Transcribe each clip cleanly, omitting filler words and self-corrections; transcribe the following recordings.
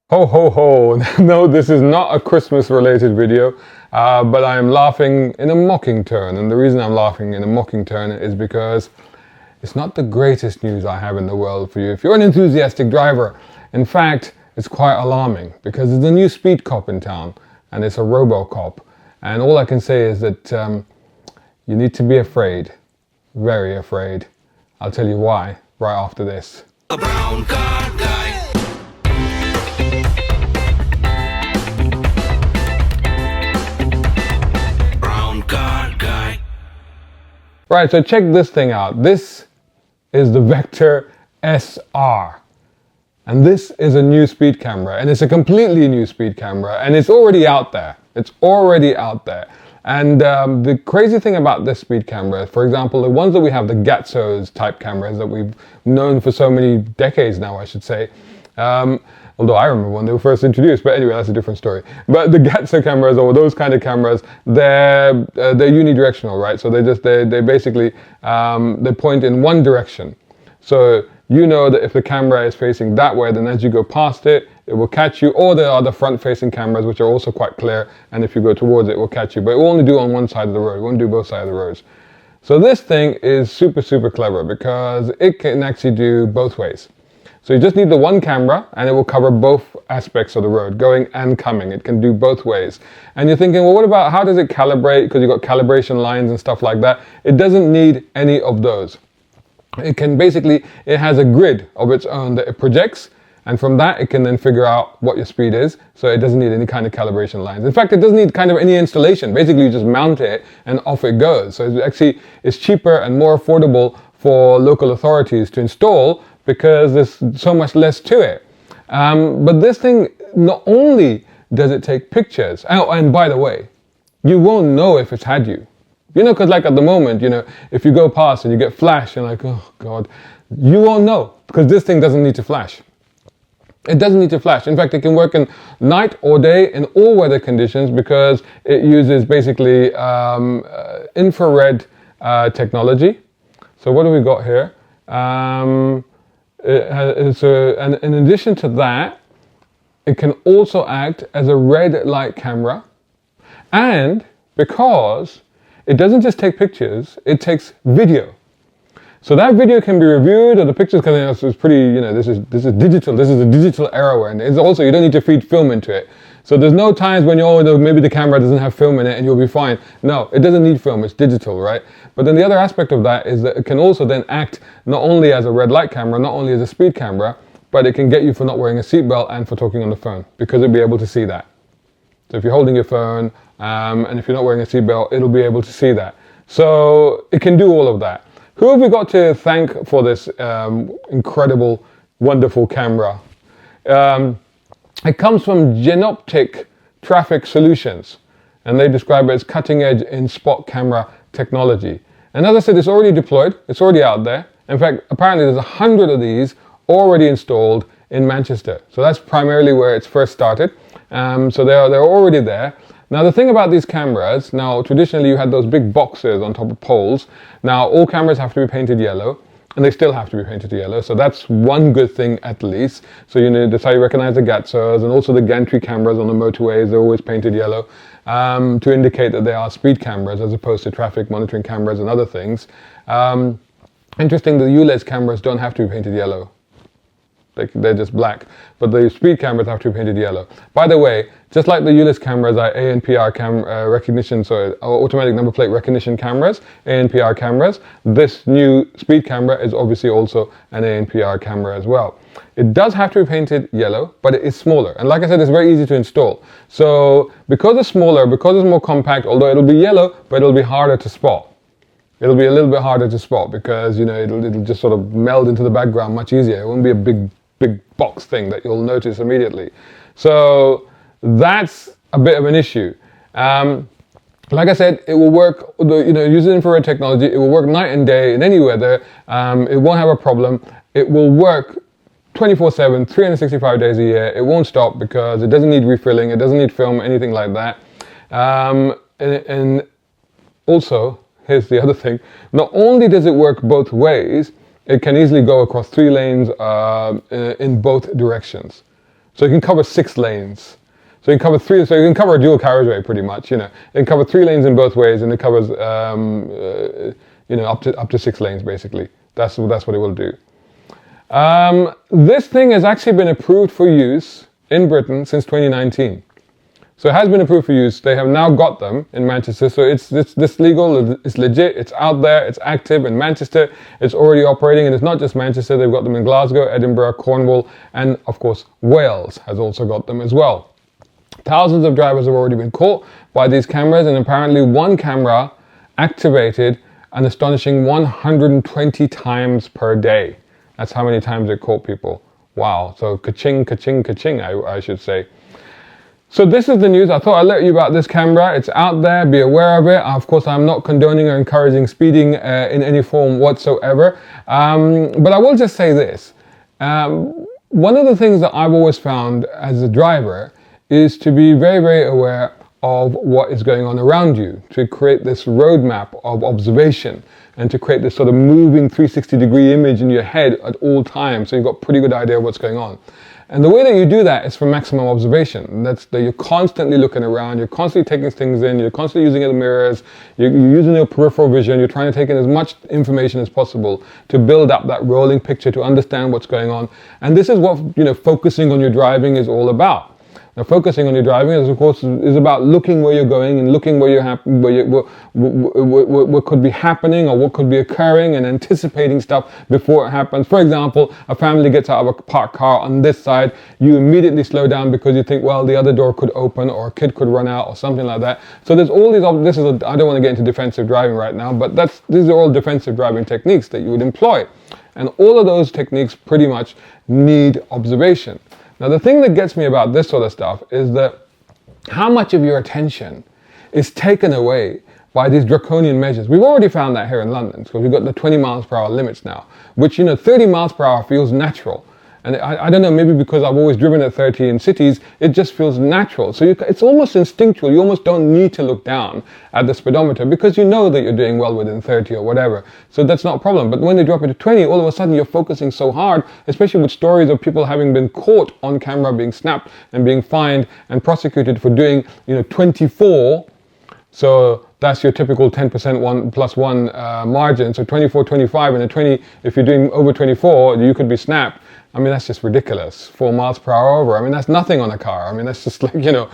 Ho ho ho! No, this is not a Christmas related video, but I am laughing in a mocking tone. And the reason I'm laughing in a mocking tone is because it's not the greatest news I have in the world for you if you're an enthusiastic driver. In fact, it's quite alarming because there's a new speed cop in town and it's a robo-cop. And all I can say is that you need to be afraid, very afraid. I'll tell you why right after this. A brown car guy. Brown car guy. Right, so check this thing out. This is the Vector SR. And this is a new speed camera, and it's a completely new speed camera, and it's already out there. It's already out there. And the crazy thing about this speed camera, for example, the ones that we have, the Gatsos type cameras that we've known for so many decades now, I should say. Although I remember when they were first introduced, but anyway, that's a different story. But the Gatso cameras, or those kind of cameras, they're unidirectional, right? So they basically they point in one direction. So you know that if the camera is facing that way, then as you go past it, it will catch you. Or there are the front-facing cameras, which are also quite clear, and if you go towards it, it will catch you. But it will only do on one side of the road. It won't do both sides of the roads. So this thing is super, super clever because it can actually do both ways. So you just need the one camera, and it will cover both aspects of the road, going and coming. It can do both ways. And you're thinking, well, what about how does it calibrate? Because you've got calibration lines and stuff like that. It doesn't need any of those. It has a grid of its own that it projects, and from that it can then figure out what your speed is, so it doesn't need any kind of calibration lines. In fact, it doesn't need kind of any installation. Basically, you just mount it and off it goes. So it's cheaper and more affordable for local authorities to install because there's so much less to it. But this thing, not only does it take pictures, and by the way, you won't know if it's had you. You know, because like at the moment, you know, if you go past and you get flash and like, oh God, you won't know because this thing doesn't need to flash. It doesn't need to flash. In fact, it can work in night or day in all weather conditions because it uses basically infrared technology. So what do we got here? And in addition to that, it can also act as a red light camera, and because it doesn't just take pictures, it takes video. So that video can be reviewed, or the pictures can, it's pretty, you know, this is digital. This is a digital era, and it's also, you don't need to feed film into it. So there's no times when maybe the camera doesn't have film in it and you'll be fine. No, it doesn't need film, it's digital, right? But then the other aspect of that is that it can also then act not only as a red light camera, not only as a speed camera, but it can get you for not wearing a seatbelt and for talking on the phone, because it'll be able to see that. So if you're holding your phone, and if you're not wearing a seatbelt, it'll be able to see that. So it can do all of that. Who have we got to thank for this incredible, wonderful camera? It comes from Genoptic Traffic Solutions, and they describe it as cutting edge in spot camera technology. And as I said, it's already deployed, it's already out there. In fact, apparently there's 100 of these already installed in Manchester. So that's primarily where it's first started. So they're already there. Now the thing about these cameras, now traditionally you had those big boxes on top of poles. Now all cameras have to be painted yellow, and they still have to be painted yellow. So that's one good thing at least. So you know, that's how you recognize the Gatsos, and also the gantry cameras on the motorways, they're always painted yellow to indicate that they are speed cameras as opposed to traffic monitoring cameras and other things. Interesting, the ULEZ cameras don't have to be painted yellow. They're just black, but the speed cameras have to be painted yellow. By the way, just like the ULEZ cameras are ANPR recognition, so automatic number plate recognition cameras, ANPR cameras, this new speed camera is obviously also an ANPR camera as well. It does have to be painted yellow, but it is smaller. And like I said, it's very easy to install. So because it's smaller, because it's more compact, although it'll be yellow, but it'll be harder to spot. It'll be a little bit harder to spot because, you know, it'll just sort of meld into the background much easier. It won't be a big box thing that you'll notice immediately. So that's a bit of an issue. Like I said, it will work, you know, using infrared technology, it will work night and day in any weather. It won't have a problem. It will work 24/7, 365 days a year. It won't stop because it doesn't need refilling. It doesn't need film, anything like that. And also, here's the other thing. Not only does it work both ways, it can easily go across 3 lanes in both directions. So you can cover 6 lanes. So you can cover 3. So you can cover a dual carriageway pretty much. You can cover 3 lanes in both ways, and it covers up to 6 lanes basically. That's what it will do. This thing has actually been approved for use in Britain since 2019. So it has been approved for use. They have now got them in Manchester. So it's legal, it's legit, it's out there, it's active in Manchester, it's already operating, and it's not just Manchester, they've got them in Glasgow, Edinburgh, Cornwall, and of course Wales has also got them as well. Thousands of drivers have already been caught by these cameras, and apparently one camera activated an astonishing 120 times per day. That's how many times it caught people. Wow, so ka-ching, ka-ching, ka-ching, I should say. So this is the news. I thought I'd let you about this camera. It's out there. Be aware of it. Of course, I'm not condoning or encouraging speeding in any form whatsoever. But I will just say this. One of the things that I've always found as a driver is to be very, very aware of what is going on around you, to create this roadmap of observation and to create this sort of moving 360-degree image in your head at all times, so you've got a pretty good idea of what's going on. And the way that you do that is for maximum observation. That's that you're constantly looking around, you're constantly taking things in, you're constantly using the mirrors, you're using your peripheral vision, you're trying to take in as much information as possible to build up that rolling picture, to understand what's going on. And this is what focusing on your driving is all about. Now, focusing on your driving is, of course, is about looking where you're going and looking where what could be happening or what could be occurring, and anticipating stuff before it happens. For example, a family gets out of a parked car on this side, you immediately slow down because you think, well, the other door could open or a kid could run out or something like that. So there's all these. I don't want to get into defensive driving right now, but these are all defensive driving techniques that you would employ, and all of those techniques pretty much need observation. Now, the thing that gets me about this sort of stuff is that how much of your attention is taken away by these draconian measures. We've already found that here in London, because we've got the 20 miles per hour limits now, which, 30 miles per hour feels natural. And I don't know, maybe because I've always driven at 30 in cities, it just feels natural. So it's almost instinctual. You almost don't need to look down at the speedometer because you know that you're doing well within 30 or whatever. So that's not a problem. But when they drop it to 20, all of a sudden you're focusing so hard, especially with stories of people having been caught on camera, being snapped and being fined and prosecuted for doing, 24. So that's your typical 10% 1 plus 1 margin. So 24, 25, and a 20, if you're doing over 24, you could be snapped. I mean, that's just ridiculous. 4 miles per hour over. I mean, that's nothing on a car. I mean, that's just like, you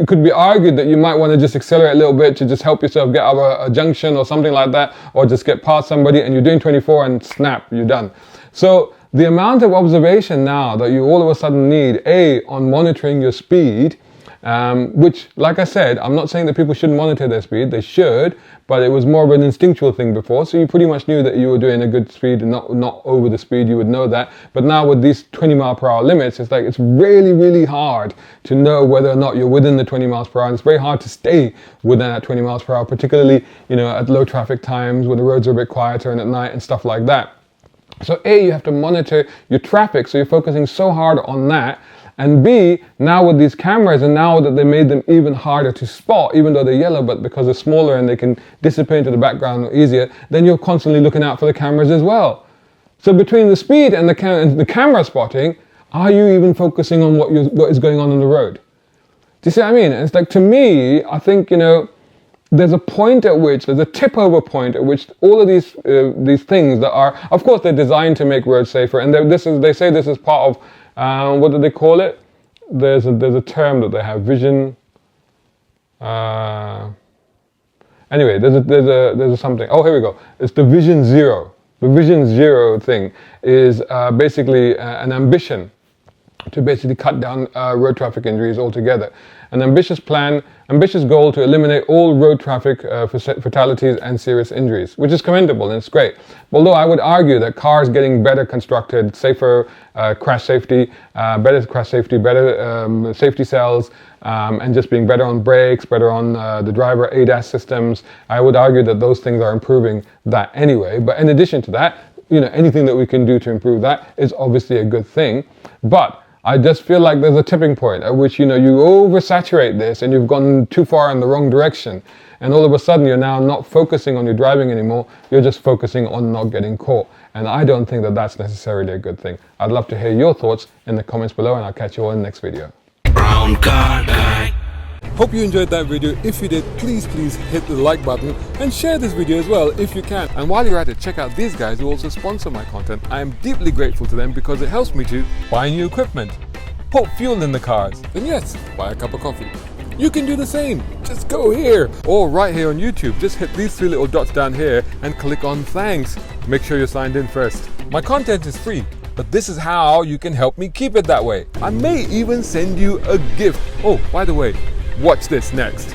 could be argued that you might want to just accelerate a little bit to just help yourself get out of a junction or something like that, or just get past somebody, and you're doing 24 and snap, you're done. So the amount of observation now that you all of a sudden need, on monitoring your speed, which, like I said, I'm not saying that people shouldn't monitor their speed, they should, but it was more of an instinctual thing before, so you pretty much knew that you were doing a good speed and not over the speed, you would know that. But now with these 20 mile per hour limits, it's like, it's really, really hard to know whether or not you're within the 20 miles per hour, and it's very hard to stay within that 20 miles per hour, particularly, at low traffic times when the roads are a bit quieter and at night and stuff like that. So you have to monitor your traffic, so you're focusing so hard on that. And B, now with these cameras, and now that they made them even harder to spot, even though they're yellow, but because they're smaller and they can dissipate into the background easier, then you're constantly looking out for the cameras as well. So between the speed and the camera spotting, are you even focusing on what is going on the road? Do you see what I mean? And it's like, to me, I think, there's a point at which, there's a tip-over point at which all of these things that are, of course, they're designed to make roads safer, and they say this is part of, what do they call it? There's a term that they have, vision. Anyway, there's a something. Oh, here we go. It's the Vision Zero. The Vision Zero thing is basically an ambition to basically cut down road traffic injuries altogether. An ambitious goal to eliminate all road traffic fatalities and serious injuries, which is commendable and it's great. Although I would argue that cars getting better constructed, safer crash safety, better safety cells, and just being better on brakes, better on the driver ADAS systems, I would argue that those things are improving that anyway. But in addition to that, anything that we can do to improve that is obviously a good thing. But I just feel like there's a tipping point at which, you oversaturate this and you've gone too far in the wrong direction. And all of a sudden you're now not focusing on your driving anymore. You're just focusing on not getting caught. And I don't think that that's necessarily a good thing. I'd love to hear your thoughts in the comments below, and I'll catch you all in the next video. Brown car guy. Hope you enjoyed that video. If you did, please hit the like button and share this video as well if you can. And while you're at it, check out these guys who also sponsor my content. I am deeply grateful to them because it helps me to buy new equipment, put fuel in the cars, and yes, buy a cup of coffee. You can do the same. Just go here or right here on YouTube. Just hit these 3 little dots down here and click on thanks. Make sure you're signed in first. My content is free, but this is how you can help me keep it that way. I may even send you a gift. Oh, by the way, watch this next.